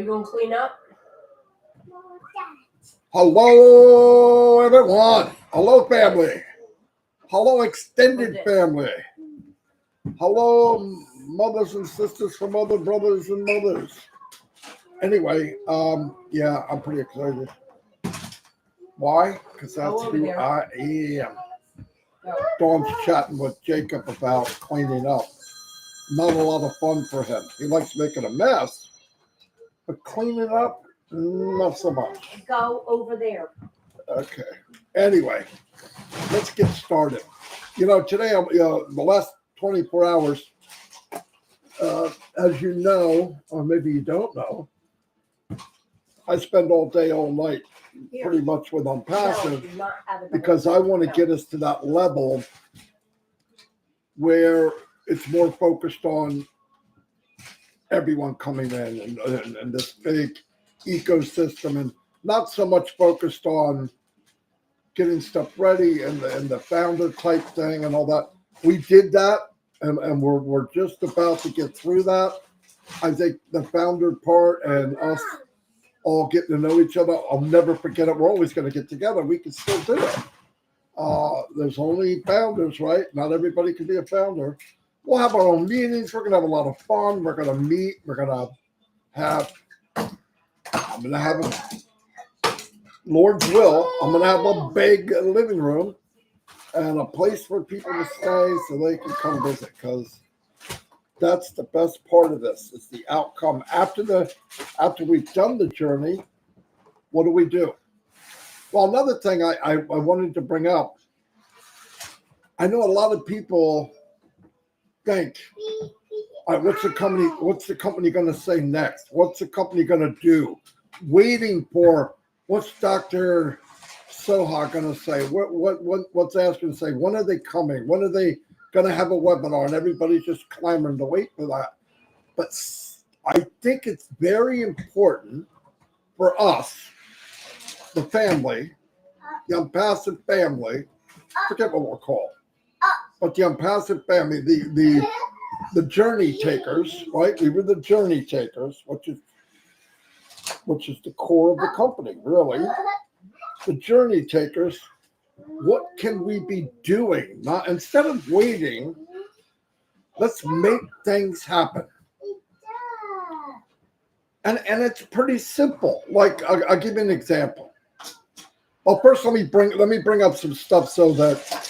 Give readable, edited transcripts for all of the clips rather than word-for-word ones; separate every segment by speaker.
Speaker 1: you going to clean up?
Speaker 2: Hello, everyone. Hello, family. Hello, extended family. Hello, mothers and sisters from other brothers and mothers. Anyway, yeah, I'm pretty excited. Why? Because that's who I am. Dawn's chatting with Jacob about cleaning up. Not a lot of fun for him. He likes making a mess, but cleaning up, not so much.
Speaker 1: Go over there.
Speaker 2: Okay. Anyway, let's get started. You know, today, the last 24 hours, as you know, or maybe you don't know, I spend all day, all night, pretty much with Onpassive, because I want to get us to that level where it's more focused on everyone coming in and this big ecosystem, and not so much focused on getting stuff ready and the founder type thing and all that. We did that, and we're just about to get through that. I think the founder part and us all getting to know each other, I'll never forget it. We're always going to get together. We can still do it. There's only founders, right? Not everybody can be a founder. We'll have our own meetings. We're going to have a lot of fun. We're going to meet. We're going to have, I'm going to have a, Lord's will, I'm going to have a big living room and a place for people to stay so they can come visit, because that's the best part of this, is the outcome. After we've done the journey, what do? Well, another thing I wanted to bring up, I know a lot of people think, all right, what's the company going to say next? What's the company going to do? Waiting for what's Dr. Soha going to say? What's Ash going to say? When are they coming? When are they going to have a webinar? And everybody's just clamoring to wait for that. But I think it's very important for us, the family, the Onpassive family, forget what we're called, but the Onpassive family, the journey takers, right? We were the journey takers, which is the core of the company, really. The journey takers, what can we be doing? Not, instead of waiting, let's make things happen. And it's pretty simple. Like, I'll give you an example. Well, first let me bring up some stuff so that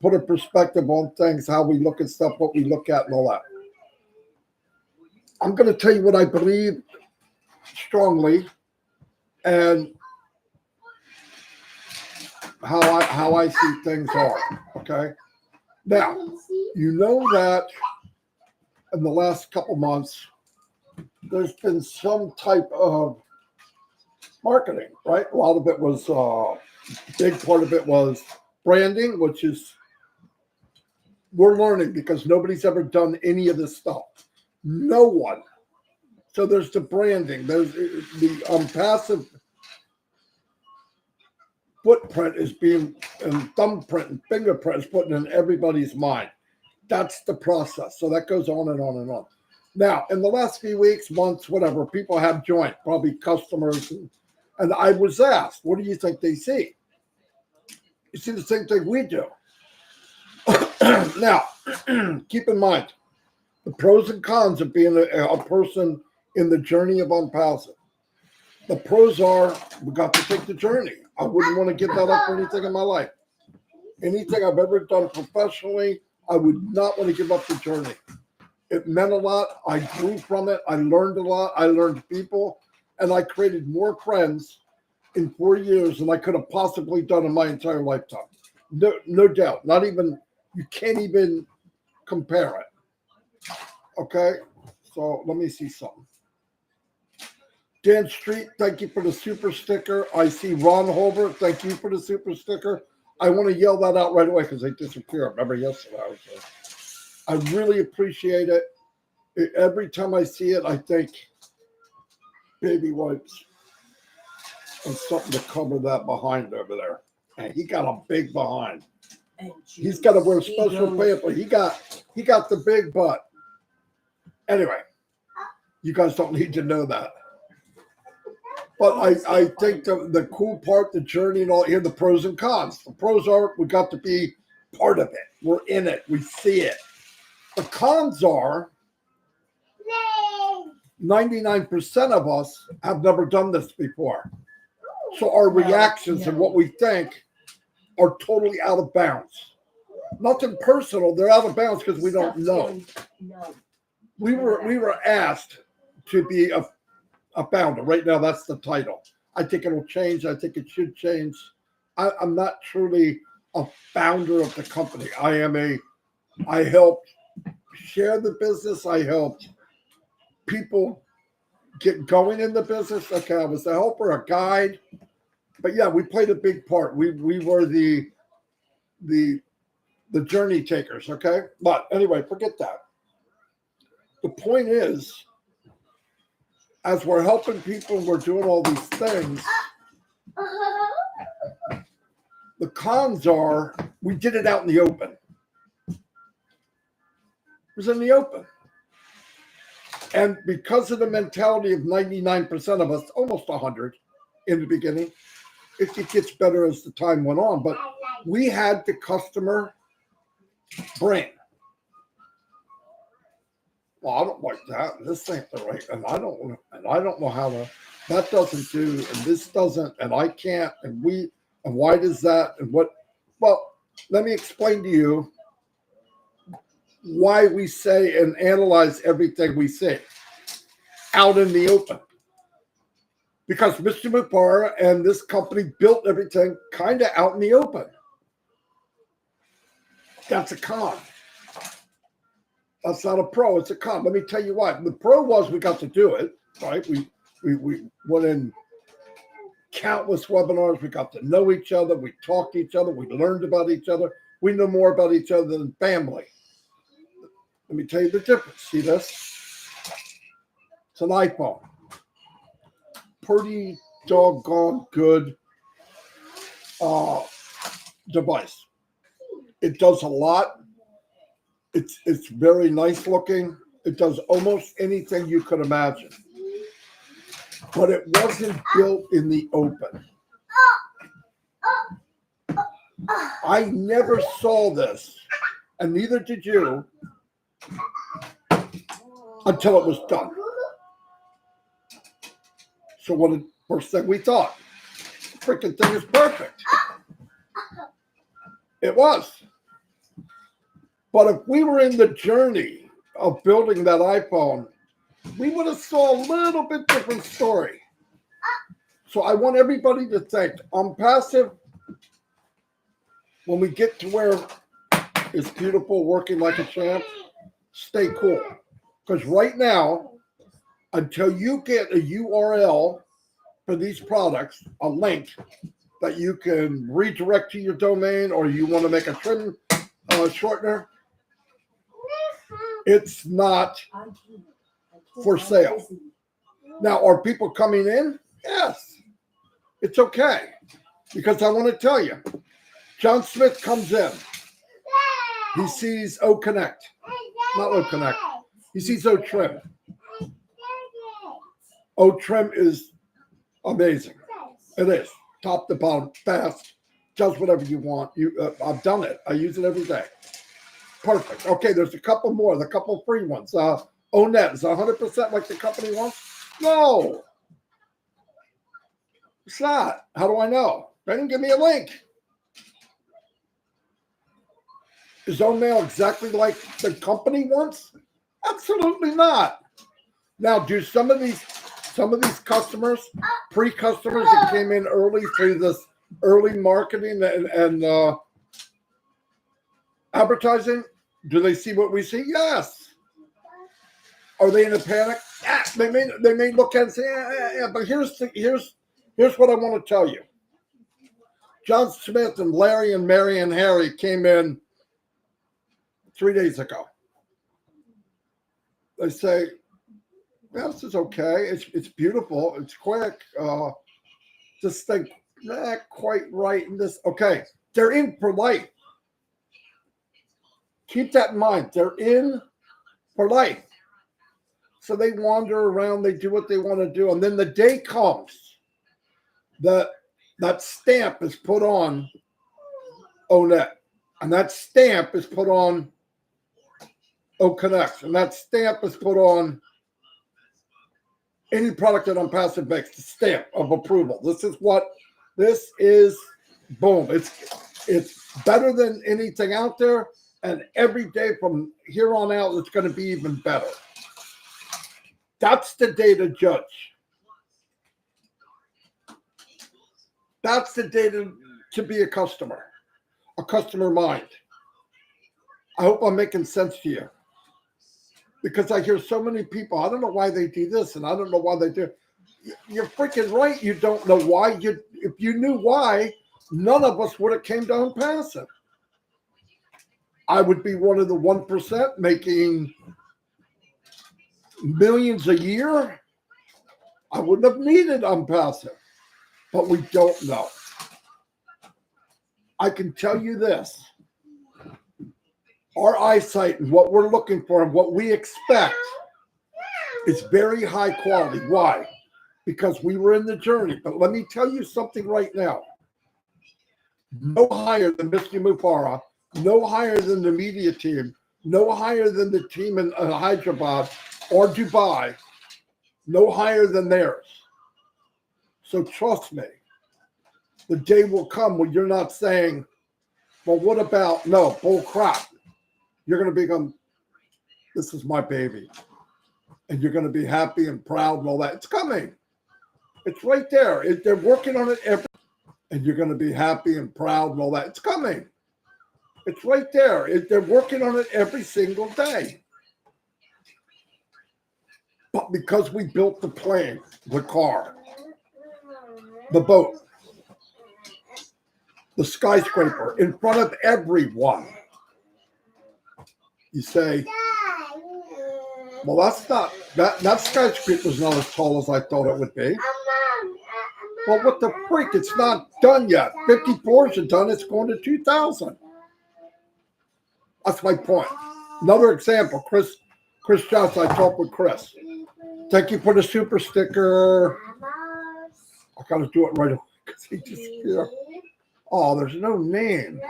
Speaker 2: put a perspective on things, how we look at stuff, what we look at, and all that. I'm going to tell you what I believe strongly and how I see things are. Okay. Now, you know that in the last couple months, there's been some type of marketing, right? A lot of it was, big part of it was branding, which is, we're learning because nobody's ever done any of this stuff. No one. So there's the branding. There's the Onpassive footprint is being, and thumbprint and fingerprint is putting in everybody's mind. That's the process. So that goes on and on and on. Now, in the last few weeks, months, whatever, people have joined, probably customers. And I was asked, what do you think they see? You see the same thing we do. Now, keep in mind, the pros and cons of being a person in the journey of Onpassive. The pros are, we got to take the journey. I wouldn't want to give that up for anything in my life. Anything I've ever done professionally, I would not want to give up the journey. It meant a lot. I grew from it. I learned a lot. I learned people, and I created more friends in 4 years than I could have possibly done in my entire lifetime. No doubt. Not even, you can't even compare it. Okay? So let me see something. Dan Street, thank you for the super sticker. I see Ron Holbert, thank you for the super sticker. I want to yell that out right away because they disappear. Remember yesterday? I really appreciate it. Every time I see it, I think baby wipes and something to cover that behind over there. And he got a big behind. He's got to wear special pants, but he got the big butt. Anyway, You guys don't need to know that. But I think the cool part, the journey and all, here, the pros and cons. The pros are we got to be part of it. We're in it. We see it. The cons are 99% of us have never done this before. So our reactions and what we think are totally out of bounds. Nothing personal. They're out of bounds because we don't know. We were asked to be a founder. Right now, that's the title. I think it'll change. I think it should change. I'm not truly a founder of the company. I helped share the business. I helped people get going in the business. Okay, I was a helper, a guide. But yeah, we played a big part. We were the journey takers, okay? But anyway, forget that. The point is, as we're helping people, we're doing all these things. The cons are we did it out in the open. It was in the open. And because of the mentality of 99% of us, almost 100 in the beginning, it gets better as the time went on. But we had the customer brain. Well, I don't like that. This ain't the right, and I don't know how to. That doesn't do, and this doesn't, and I can't, and why does that, and what? Well, let me explain to you why we say and analyze everything we say out in the open. Because Mr. Mufareh and this company built everything kind of out in the open. That's a con. That's not a pro, it's a con. Let me tell you why. The pro was we got to do it, right? We went in countless webinars. We got to know each other. We talked to each other. We learned about each other. We know more about each other than family. Let me tell you the difference. See this? It's an iPhone. Pretty doggone good device. It does a lot. It's very nice looking. It does almost anything you could imagine. But it wasn't built in the open. I never saw this, and neither did you, until it was done. So what the first thing we thought? The freaking thing is perfect. It was. But if we were in the journey of building that iPhone, we would have saw a little bit different story. So I want everybody to think, Onpassive, when we get to where it's beautiful, working like a champ, stay cool. Because right now, until you get a URL for these products, a link that you can redirect to your domain, or you want to make a trim shortener, it's not for sale. Now, are people coming in? Yes. It's okay. Because I want to tell you, John Smith comes in. He sees O-Connect. Not O-Connect. He sees O-Trim. O-Trim is amazing. It is. Top to bottom, fast, does whatever you want. I've done it. I use it every day. Perfect. Okay, there's a couple more. The couple free ones. ONET is 100% like the company wants? No. It's not. How do I know? They didn't give me a link. Is OMail exactly like the company wants? Absolutely not. Now, do some of these customers, pre-customers that came in early through this early marketing and advertising, do they see what we see? Yes. Are they in a panic? Yeah, they may look at it and say, yeah. But here's what I want to tell you. John Smith and Larry and Mary and Harry came in 3 days ago. They say, yeah, this is okay. It's beautiful. It's quick. Just think, not quite right in this. Okay, they're in for life. Keep that in mind. They're in for life. So they wander around, they do what they want to do. And then the day comes that that stamp is put on ONET. And that stamp is put on OConnect. And that stamp is put on any product that Onpassive makes, the stamp of approval. This is, boom. It's better than anything out there. And every day from here on out, it's going to be even better. That's the day to judge. That's the day to be a customer mind. I hope I'm making sense to you. Because I hear so many people, I don't know why they do this, and I don't know why they do. You're freaking right. You don't know why. If you knew why, none of us would have came to Onpassive. I would be one of the 1% making millions a year. I wouldn't have needed Onpassive, but we don't know. I can tell you this. Our eyesight and what we're looking for and what we expect is very high quality. Why? Because we were in the journey. But let me tell you something right now. No higher than Mr. Mufareh, no higher than the media team, no higher than the team in Hyderabad or Dubai, no higher than theirs. So trust me, the day will come when you're not saying, well, what about, no, bull crap. You're going to become, this is my baby. And you're going to be happy and proud and all that. It's coming. It's right there. They're working on it and you're going to be happy and proud and all that. It's coming. It's right there. They're working on it every single day. But because we built the plane, the car, the boat, the skyscraper in front of everyone, you say, well, that skyscraper's not as tall as I thought it would be. Well, what the freak? It's not done yet. 50 floors are done. It's going to 2,000. That's my point. Another example, Chris Johnson, I talked with Chris. Thank you for the super sticker. I got to do it right away because he disappeared. Oh, there's no name.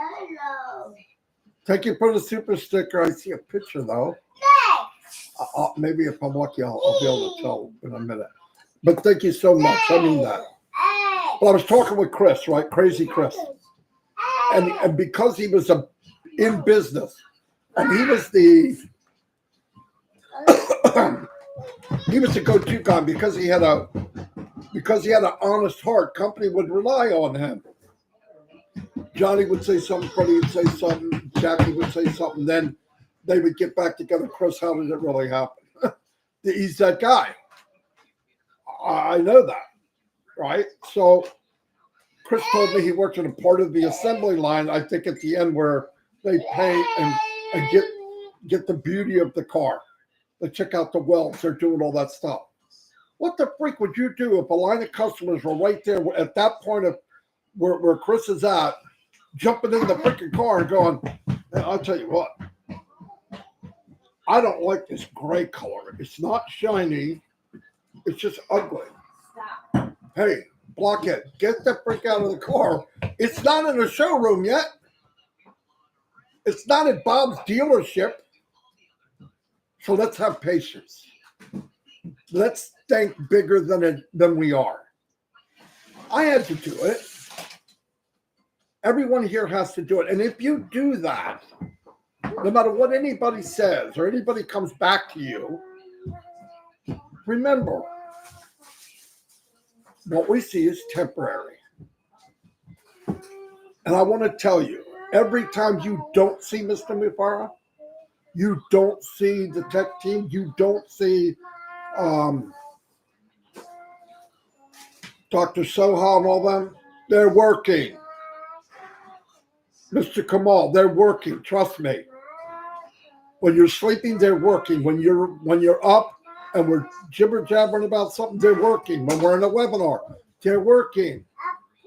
Speaker 2: Thank you for the super sticker. I see a picture, though. Maybe if I'm lucky, I'll be able to tell in a minute. But thank you so much. I mean that. Well, I was talking with Chris, right? Crazy Chris. And because he was in business, and he was the go-to guy because he had an honest heart. Company would rely on him. Johnny would say something, Freddie would say something, Jackie would say something, then they would get back together. Chris, how did it really happen? He's that guy. I know that, right? So Chris told me he worked in a part of the assembly line, I think at the end where they paint and get the beauty of the car. They check out the welds, they're doing all that stuff. What the freak would you do if a line of customers were right there at that point of where Chris is at, jumping in the freaking car and going, hey, I'll tell you what, I don't like this gray color. It's not shiny. It's just ugly.
Speaker 1: Stop.
Speaker 2: Hey, blockhead, get the freak out of the car. It's not in the showroom yet. It's not at Bob's dealership. So let's have patience. Let's think bigger than we are. I had to do it. Everyone here has to do it. And if you do that, no matter what anybody says or anybody comes back to you, remember, what we see is temporary. And I want to tell you, every time you don't see Mr. Mufareh, you don't see the tech team, you don't see Dr. Soha and all them, they're working. Mr. Kamal, they're working, trust me. When you're sleeping, they're working. When you're up and we're jibber-jabbering about something, they're working. When we're in a webinar, they're working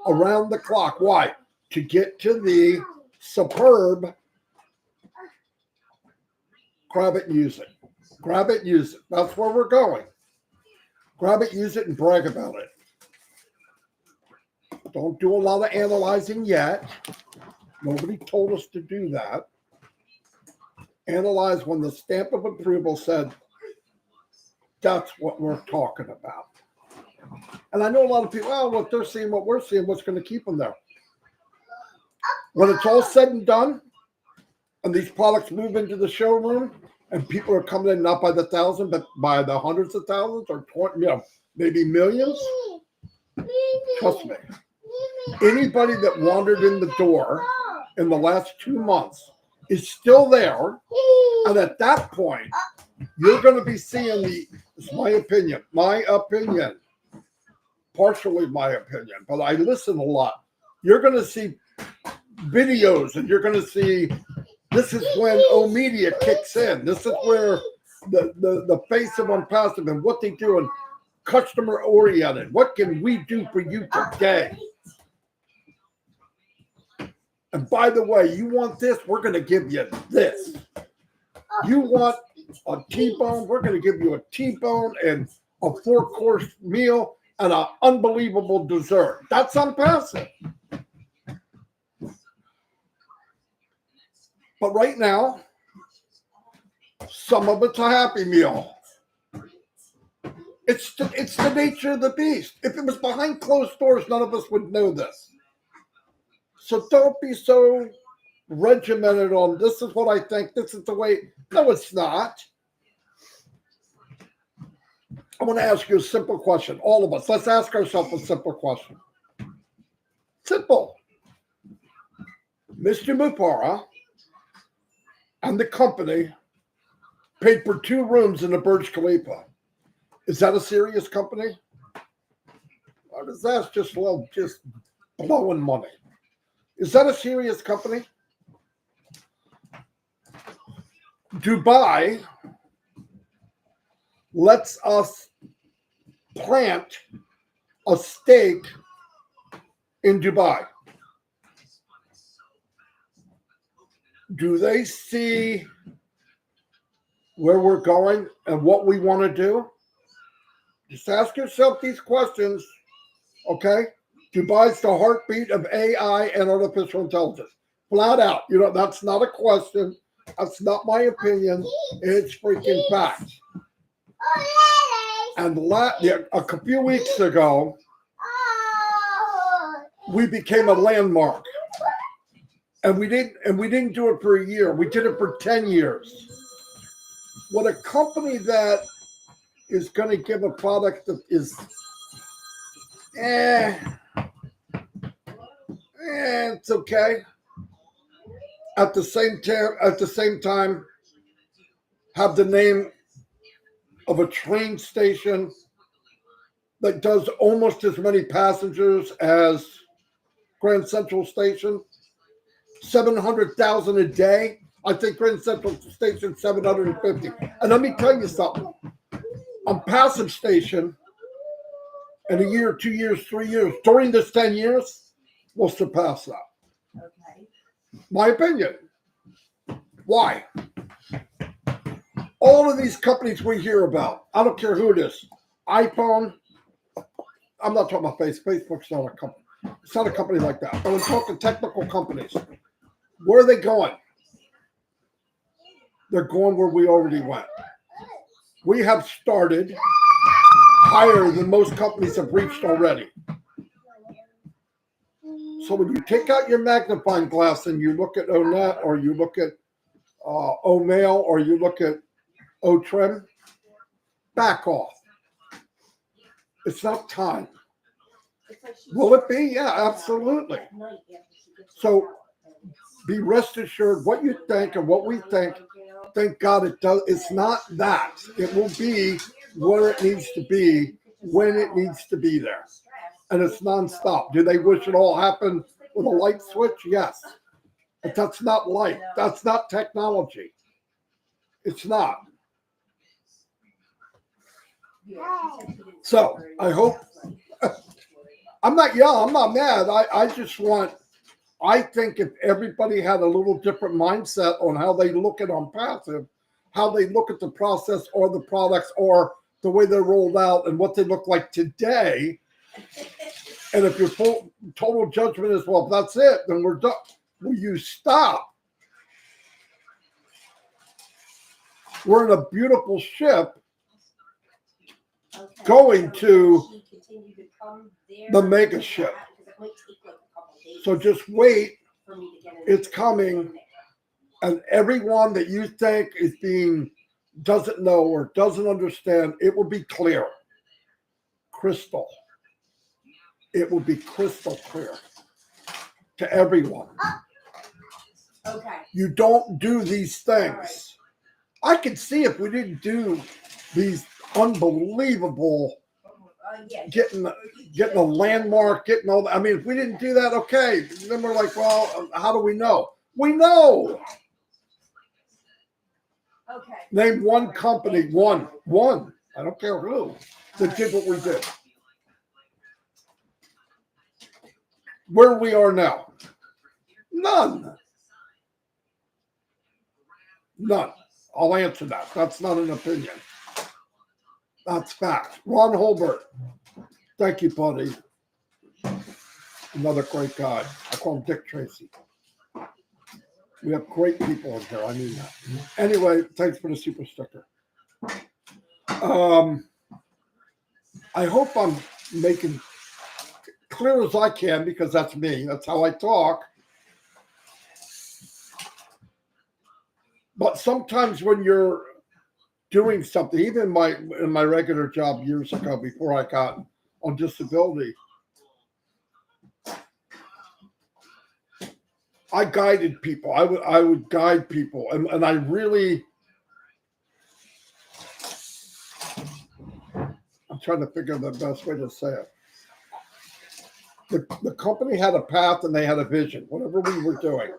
Speaker 2: around the clock. Why? To get to the superb private music. Grab it, use it. That's where we're going. Grab it, use it, and brag about it. Don't do a lot of analyzing yet. Nobody told us to do that. Analyze when the stamp of approval said, that's what we're talking about. And I know a lot of people, well, what they're seeing, what we're seeing, what's going to keep them there? When it's all said and done, and these products move into the showroom, and people are coming in not by the thousand, but by the hundreds of thousands or 20, maybe millions. Trust me. Anybody that wandered in the door in the last 2 months is still there. And at that point, you're going to be seeing it's my opinion, partially my opinion, but I listen a lot. You're going to see videos and you're going to see, this is when media kicks in. This is where the face of Onpassive and what they do and customer oriented. What can we do for you today? And by the way, you want this, we're going to give you this. You want a T-bone, we're going to give you a T-bone and a 4-course meal and an unbelievable dessert. That's Onpassive. But right now, some of it's a Happy Meal. It's the nature of the beast. If it was behind closed doors, none of us would know this. So don't be so regimented on this is what I think, this is the way. No, it's not. I want to ask you a simple question. All of us, let's ask ourselves a simple question. Simple. Mr. Mufareh and the company paid for 2 rooms in the Burj Khalifa. Is that a serious company? Or is that just blowing money? Is that a serious company? Dubai lets us plant a stake in Dubai. Do they see where we're going and what we want to do? Just ask yourself these questions, okay? Dubai's the heartbeat of AI and artificial intelligence. Flat out. That's not a question. That's not my opinion. It's freaking fact. And a few weeks ago, we became a landmark. And we didn't do it for a year. We did it for 10 years. What a company that is going to give a product that is it's okay. At the same time, have the name of a train station that does almost as many passengers as Grand Central Station, 700,000 a day. I think Grand Central Station 750. And let me tell you something. Onpassive Station, in a year, 2 years, 3 years, during this 10 years, will surpass that.
Speaker 1: Okay.
Speaker 2: My opinion. Why? All of these companies we hear about, I don't care who it is, iPhone, I'm not talking about Facebook. Facebook's not a company. It's not a company like that. But I'm talking technical companies. Where are they going? They're going where we already went. We have started higher than most companies have reached already. So when you take out your magnifying glass and you look at Onet or you look at O'Mail or you look at O'Trim, back off. It's not time. Will it be? Yeah, absolutely. So be rest assured what you think and what we think, thank God it does. It's not that. It will be where it needs to be when it needs to be there. And it's nonstop. Do they wish it all happened with a light switch? Yes. But that's not light. That's not technology. It's not. So I hope I'm not young, I'm not mad. I think if everybody had a little different mindset on how they look at Onpassive, how they look at the process or the products or the way they're rolled out and what they look like today. And if your full total judgment is, well, that's it, then we're done. Will you stop? We're in a beautiful ship
Speaker 1: Okay.
Speaker 2: going to
Speaker 1: She continued to come there
Speaker 2: the mega
Speaker 1: and
Speaker 2: ship.
Speaker 1: that, 'cause it might take like a couple days
Speaker 2: So just wait,
Speaker 1: for me to get in
Speaker 2: it's
Speaker 1: there.
Speaker 2: coming. And everyone that you think is doesn't know or doesn't understand, it will be clear. Crystal. It will be crystal clear to everyone.
Speaker 1: Okay.
Speaker 2: You don't do these things. I could see if we didn't do these unbelievable
Speaker 1: Yeah.
Speaker 2: getting a landmark, getting all that. I mean, if we didn't do that, okay. Then we're like, well, how do we know? We know.
Speaker 1: Okay.
Speaker 2: Name one company, one. I don't care who, that did what we did. Where we are now. None. I'll answer that. That's not an opinion. That's fact. Ron Holbert. Thank you, buddy. Another great guy. I call him Dick Tracy. We have great people in here. I mean that. Anyway, thanks for the super sticker. I hope I'm making clear as I can because that's me. That's how I talk. But sometimes when you're doing something, even in my regular job years ago before I got on disability, I guided people. I would guide people, and I really. I'm trying to figure the best way to say it. The company had a path and they had a vision, whatever we were doing.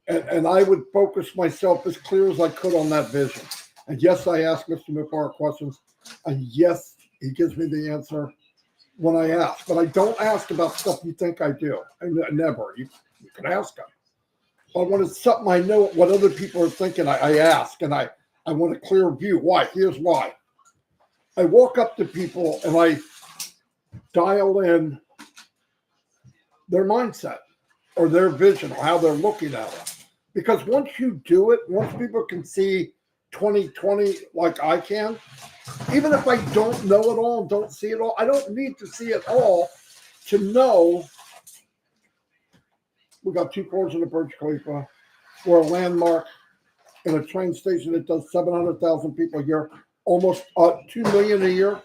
Speaker 2: And I would focus myself as clear as I could on that vision. And yes, I ask Mr. Mufareh questions. And yes, he gives me the answer when I ask. But I don't ask about stuff you think I do. Never. You can ask him. But when it's something I know what other people are thinking, I ask. And I want a clear view. Why? Here's why. I walk up to people and I dial in their mindset or their vision or how they're looking at it. Because once you do it, once people can see 2020 like I can, even if I don't know it all, don't see it all, I don't need to see it all to know we got 2 floors in the Burj Khalifa. We're a landmark in a train station that does 700,000 people a year, almost 2 million a year,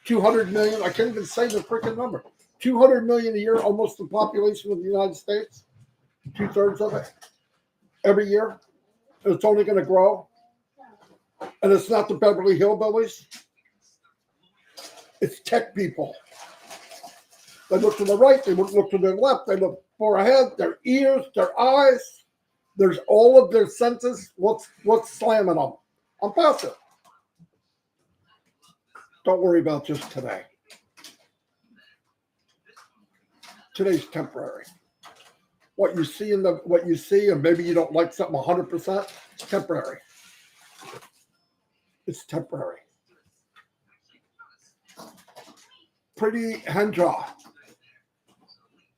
Speaker 2: 200 million. I can't even say the freaking number. 200 million a year, almost the population of the United States, 2/3 of it every year. It's only going to grow. And it's not the Beverly Hillbillies. It's tech people. They look to the right, they look to their left, they look far ahead, their ears, their eyes. There's all of their senses. What's slamming them? Onpassive. Don't worry about just today. Today's temporary. What you see and maybe you don't like something 100%, temporary. It's temporary. Pretty Hendra.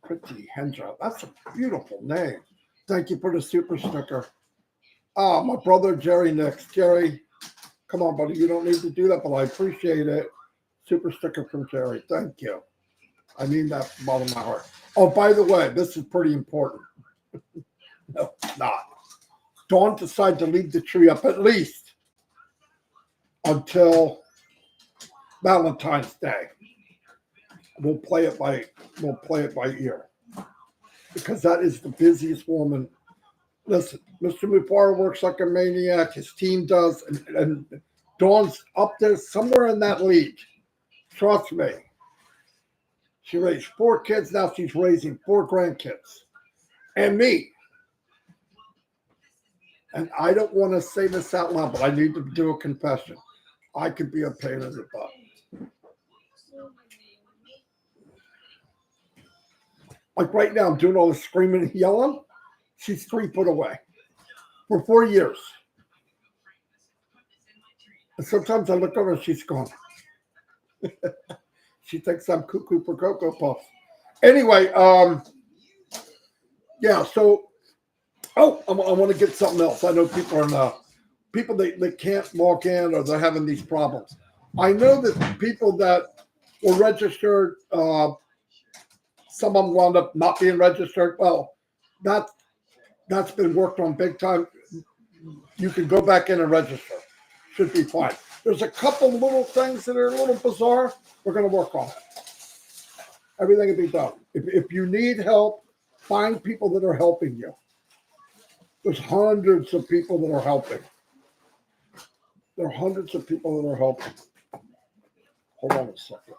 Speaker 2: Pretty Hendra. That's a beautiful name. Thank you for the super sticker. My brother Jerry next. Jerry, come on, buddy. You don't need to do that, but I appreciate it. Super sticker from Jerry. Thank you. I mean that from the bottom of my heart. Oh, by the way, this is pretty important. No, it's not. Don't decide to leave the tree up at least until Valentine's Day. We'll play it by ear because that is the busiest woman. Listen, Mr. Mufareh works like a maniac. His team does, and Dawn's up there somewhere in that league. Trust me. She raised 4 kids. Now she's raising 4 grandkids. And me. And I don't want to say this out loud, but I need to do a confession. I could be a pain in the butt. Like right now, I'm doing all the screaming and yelling. She's 3 foot away for 4 years. And sometimes I look over and she's going, she thinks I'm cuckoo for Cocoa Puffs. Anyway, yeah, so, I want to get something else. I know people are not, people they can't log in or they're having these problems. I know that people that were registered, some of them wound up not being registered. Well, that's been worked on big time. You can go back in and register. Should be fine. There's a couple little things that are a little bizarre. We're going to work on it. Everything will be done. If you need help, find people that are helping you. There's hundreds of people that are helping. There are hundreds of people that are helping. Hold on a second.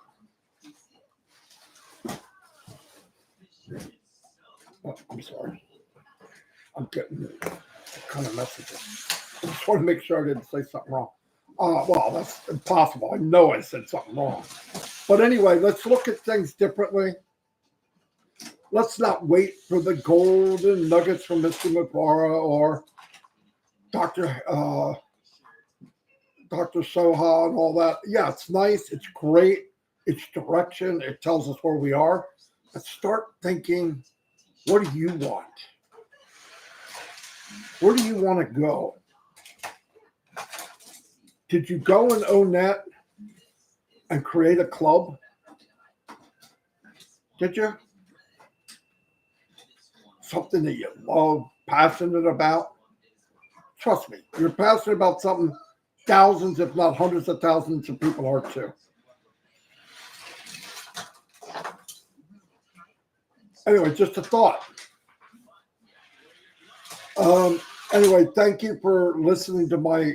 Speaker 2: Oh, I'm sorry. I'm getting kind of messages. I just want to make sure I didn't say something wrong. Well, that's impossible. I know I said something wrong. But anyway, let's look at things differently. Let's not wait for the golden nuggets from Mr. Mufareh or Dr. Soha and all that. Yeah, it's nice. It's great. It's direction. It tells us where we are. Let's start thinking, what do you want? Where do you want to go? Did you go in ONET and create a club? Did you? Something that you love, passionate about? Trust me, you're passionate about something thousands, if not hundreds of thousands of people are too. Anyway, just a thought. Anyway, thank you for listening to my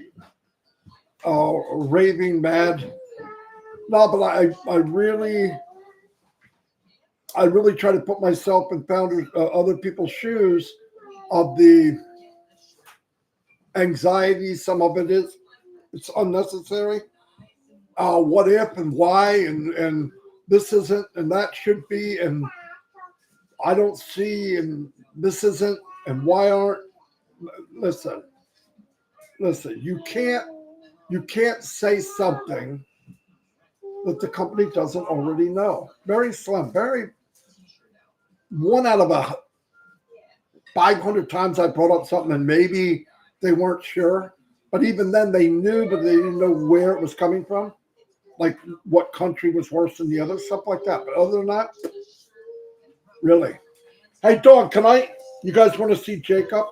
Speaker 2: raving mad. No, but I really try to put myself in founders, other people's shoes of the anxiety. Some of it's unnecessary. What if and why and this isn't and that should be and I don't see and this isn't and why aren't. Listen. You can't say something that the company doesn't already know. Very slim. Very. One out of 500 times I brought up something and maybe they weren't sure, but even then they knew, but they didn't know where it was coming from, like what country was worse than the other, stuff like that. But other than that, really. Hey, Dawn, you guys want to see Jacob?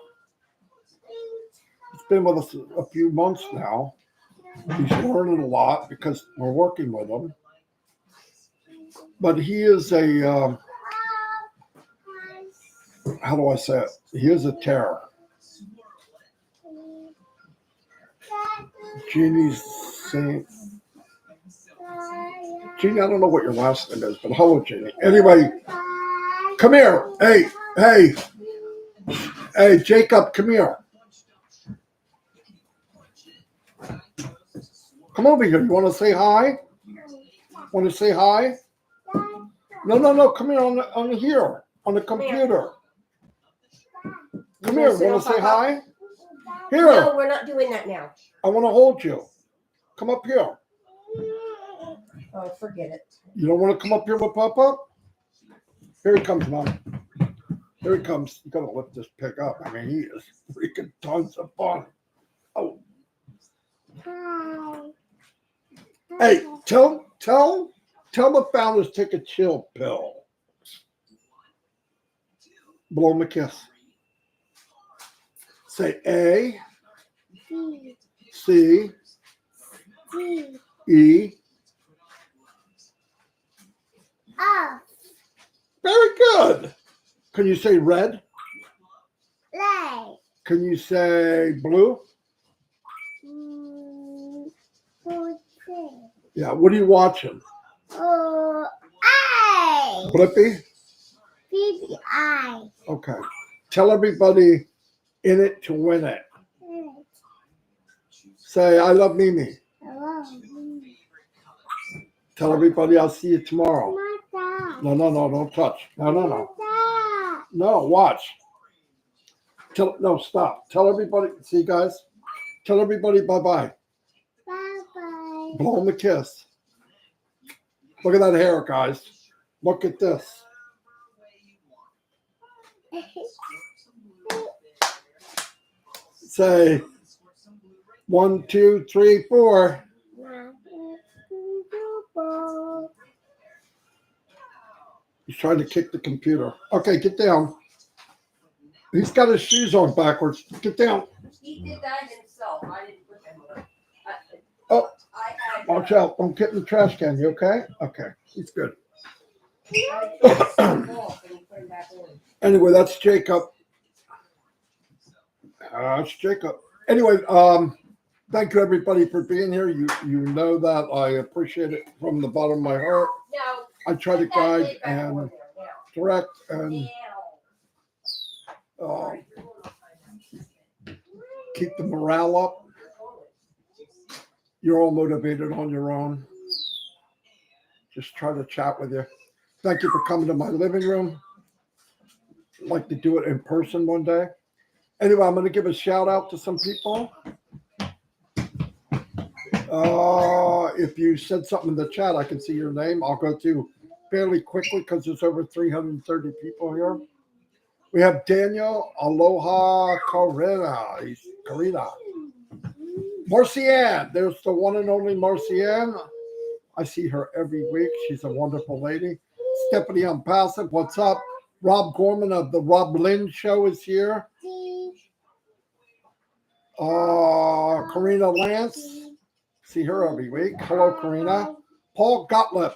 Speaker 2: He's been with us a few months now. He's learning a lot because we're working with him. But he is a, how do I say it? He is a terror. Jeannie's saying, Jeannie, I don't know what your last name is, but hello, Jeannie. Anyway, come here. Hey, Jacob, come here. Come over here. You want to say hi? Want to say hi? No. Come here on the computer. Come here. Want to say hi? Here.
Speaker 1: No, we're not doing that now.
Speaker 2: I want to hold you. Come up here.
Speaker 1: Oh, forget it.
Speaker 2: You don't want to come up here with Papa? Here he comes, Mom. Here he comes. You gotta lift this pig up. I mean, he is freaking tons of fun. Oh. Hey, tell the founders take a chill pill. Blow him a kiss. Say A, C, E. Very good. Can you say red? Can you say blue? Yeah, what are you watching? Blippi? Okay. Tell everybody in it to win it. Say, I love Mimi. Tell everybody I'll see you tomorrow. No, don't touch. No. No, watch. Stop. Tell everybody, see guys? Tell everybody bye-bye. Blow him a kiss. Look at that hair, guys. Look at this. Say 1, 2, 3, 4. He's trying to kick the computer. Okay, get down. He's got his shoes on backwards. Get down.
Speaker 1: He did that himself. I didn't put them on.
Speaker 2: Oh,
Speaker 1: I had.
Speaker 2: watch out. Don't get in the trash can. You okay? Okay, he's good. Anyway, that's Jacob. That's Jacob. Anyway, thank you everybody for being here. You know that I appreciate it from the bottom of my heart.
Speaker 1: No.
Speaker 2: I try to guide and direct and keep the morale up. You're all motivated on your own. Just try to chat with you. Thank you for coming to my living room. I'd like to do it in person one day. Anyway, I'm going to give a shout out to some people. If you said something in the chat, I can see your name. I'll go through fairly quickly because there's over 330 people here. We have Daniel, Aloha, Karina. Marcianne, there's the one and only Marcianne. I see her every week. She's a wonderful lady. Stephanie Onpassive, what's up? Rob Gorman of the Rob Lynn Show is here. Karina Lance, see her every week. Hello, Karina. Paul Gottlieb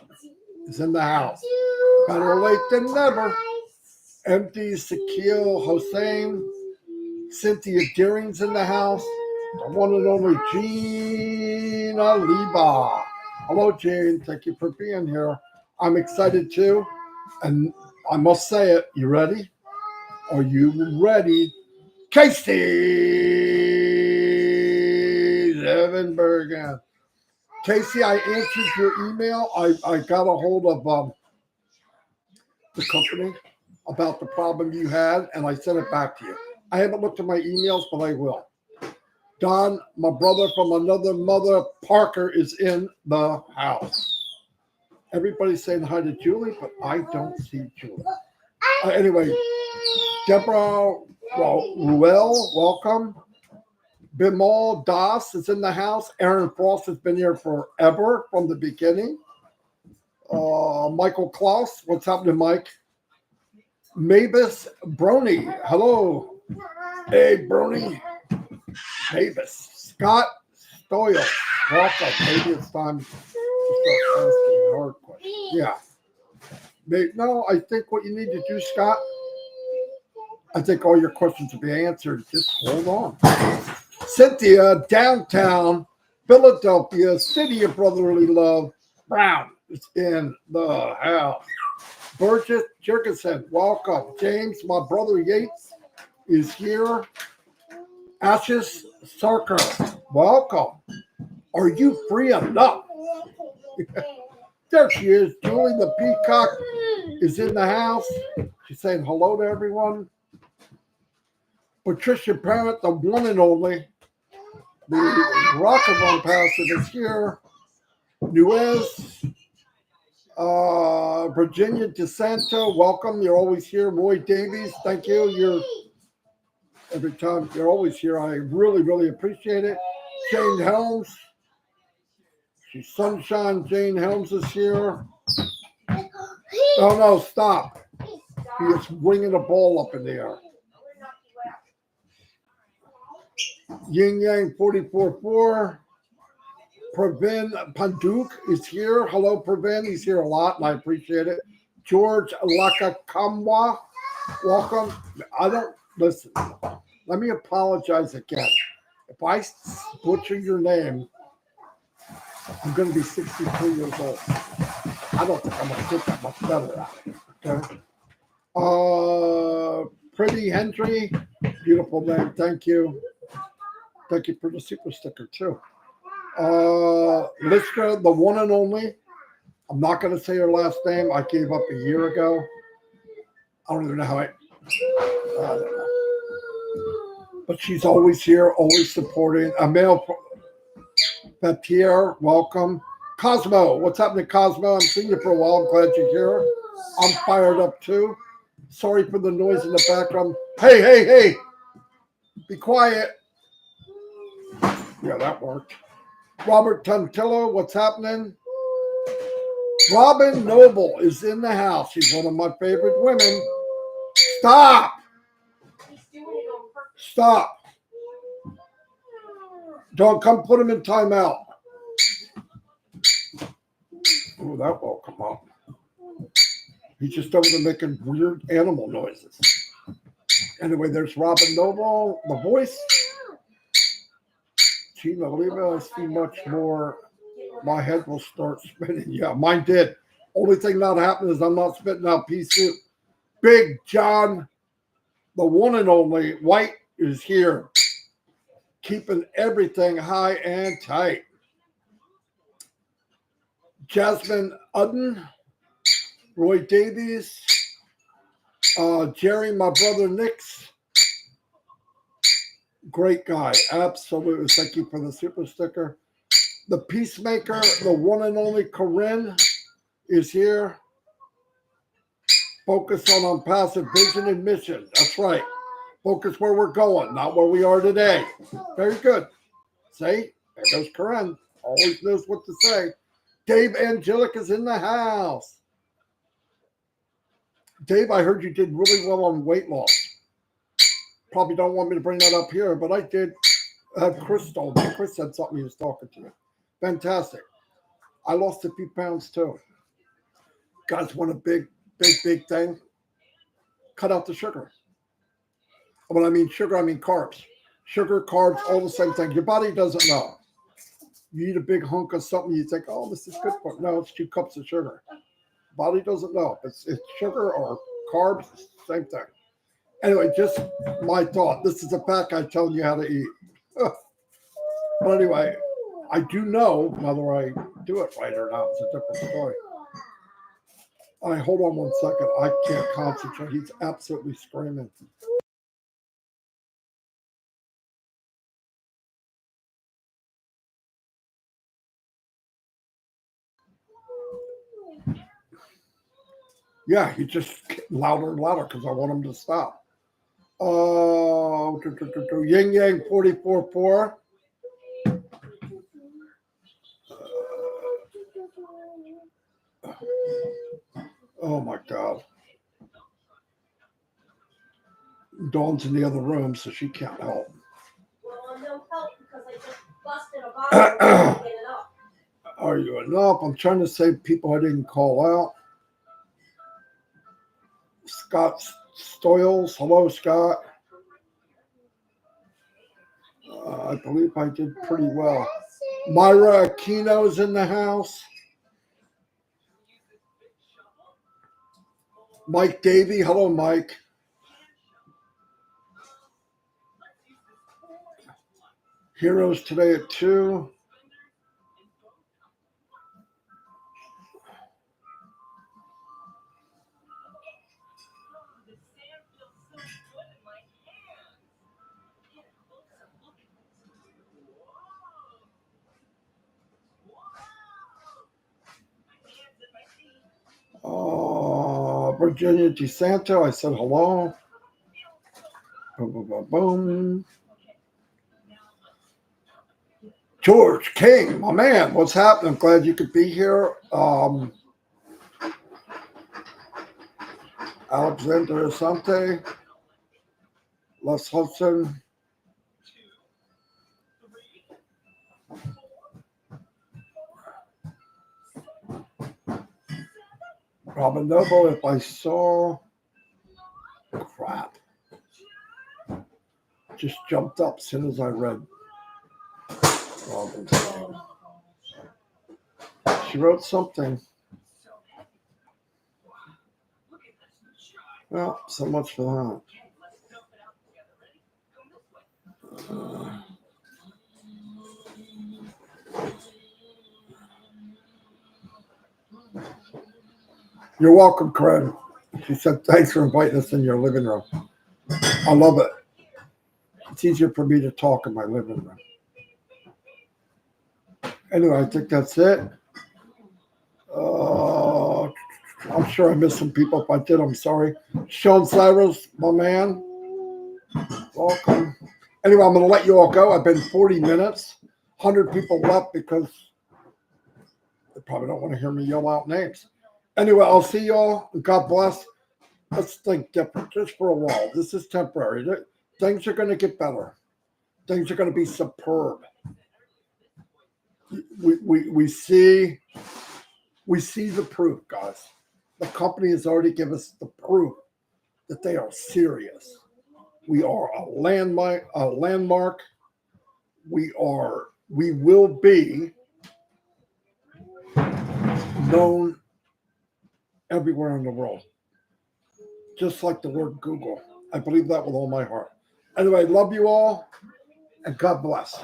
Speaker 2: is in the house. Better late than never. Empty Sakil Hossein. Cynthia Deering's in the house. The one and only Gina Liba. Hello, Jane. Thank you for being here. I'm excited too. And I must say it. You ready? Are you ready? Casey Evanbergen. Casey, I answered your email. I got a hold of the company about the problem you had, and I sent it back to you. I haven't looked at my emails, but I will. Don, my brother from another mother, Parker, is in the house. Everybody's saying hi to Julie, but I don't see Julie. Anyway, Deborah Ruel, welcome. Bimal Das is in the house. Aaron Frost has been here forever from the beginning. Michael Klaus, what's happening, Mike? Mavis Brony, hello. Hey, Brony. Mavis. Scott Stoyle, welcome. Maybe it's time to start asking hard questions. Yeah. No, I think what you need to do, Scott, I think all your questions will be answered. Just hold on. Cynthia, downtown Philadelphia, city of brotherly love. Brown is in the house. Burgess Jergensen, welcome. James, my brother Yates is here. Ashes Sarkar, welcome. Are you free enough? There she is. Julie the Peacock is in the house. She's saying hello to everyone. Patricia Parent, the one and only. The Rock of Onpassive is here. Nuez. Virginia DeSanto, welcome. You're always here. Roy Davies, thank you. You're every time you're always here. I really, really appreciate it. Jane Helms. She's Sunshine. Jane Helms is here. Oh no, stop. He is winging a ball up in the air. Yin Yang 44-4. Pravin Panduk is here. Hello, Pravin. He's here a lot, and I appreciate it. George Lakakamwa, welcome. I don't listen. Let me apologize again. If I butcher your name, I'm going to be 63 years old. I don't think I'm going to get that much better at it. Okay. Pretty Hendry, beautiful name. Thank you. Thank you for the super sticker too. Lister, the one and only. I'm not going to say her last name. I gave up a year ago. I don't even know how I don't know. But she's always here, always supporting. Petier, welcome. Cosmo, what's happening, Cosmo? I'm seeing you for a while. I'm glad you're here. I'm fired up too. Sorry for the noise in the background. Hey, hey, hey. Be quiet. Yeah, that worked. Robert Tantillo, what's happening? Robin Noble is in the house. She's one of my favorite women. Stop. Stop. Don't come put him in timeout. Oh, that will come up. He's just over there making weird animal noises. Anyway, there's Robin Noble, the voice. Gina Leva, I see much more. My head will start spinning. Yeah, mine did. Only thing not happening is I'm not spitting out pea soup. Big John, the one and only White, is here, keeping everything high and tight. Jasmine Udden, Roy Davies, Jerry, my brother Nick's. Great guy, absolutely. Thank you for the super sticker. The Peacemaker, the one and only Corinne, is here. Focus on Onpassive vision and mission. That's right. Focus where we're going, not where we are today. Very good. See? There goes Corinne. Always knows what to say. Dave Angelic is in the house. Dave, I heard you did really well on weight loss. Probably don't want me to bring that up here, but I did. Chris told me. Chris said something, he was talking to you. Fantastic. I lost a few pounds too. Guys want a big thing. Cut out the sugar. When I mean sugar, I mean carbs. Sugar, carbs, all the same thing. Your body doesn't know. You eat a big hunk of something, you think, oh, this is good for it. No, it's 2 cups of sugar. Body doesn't know. It's sugar or carbs, same thing. Anyway, just my thought. This is a pack I tell you how to eat. But anyway, I do know whether I do it right or not. It's a different story. All right, hold on 1 second. I can't concentrate. He's absolutely screaming. Yeah, he just getting louder and louder because I want him to stop. Yin Yang 44.4. Oh my God. Dawn's in the other room, so she can't help.
Speaker 1: Well, no help because I just busted a bottle and get it up.
Speaker 2: Are you enough? I'm trying to save people I didn't call out. Scott Stoyles. Hello, Scott. I believe I did pretty well. Myra Aquino's in the house. Mike Davey. Hello, Mike. Heroes today at 2. Virginia DeSanto, I said hello. Boom, boom, boom, boom. George King, my man, what's happening? I'm glad you could be here. Alexander Asante, Les Hudson. Robin Noble, if I saw, crap. Just jumped up as soon as I read Robin's name. She wrote something. Well, so much for that. You're welcome, Craig. She said, thanks for inviting us in your living room. I love it. It's easier for me to talk in my living room. Anyway, I think that's it. I'm sure I missed some people. If I did, I'm sorry. Sean Cyrus, my man, welcome. Anyway, I'm going to let you all go. I've been 40 minutes. 100 people left because they probably don't want to hear me yell out names. Anyway, I'll see y'all. God bless. Let's think different just for a while. This is temporary. Things are going to get better. Things are going to be superb. We see the proof, guys. The company has already given us the proof that they are serious. We are a landmark. We will be known everywhere in the world. Just like the word Google. I believe that with all my heart. Anyway, love you all and God bless.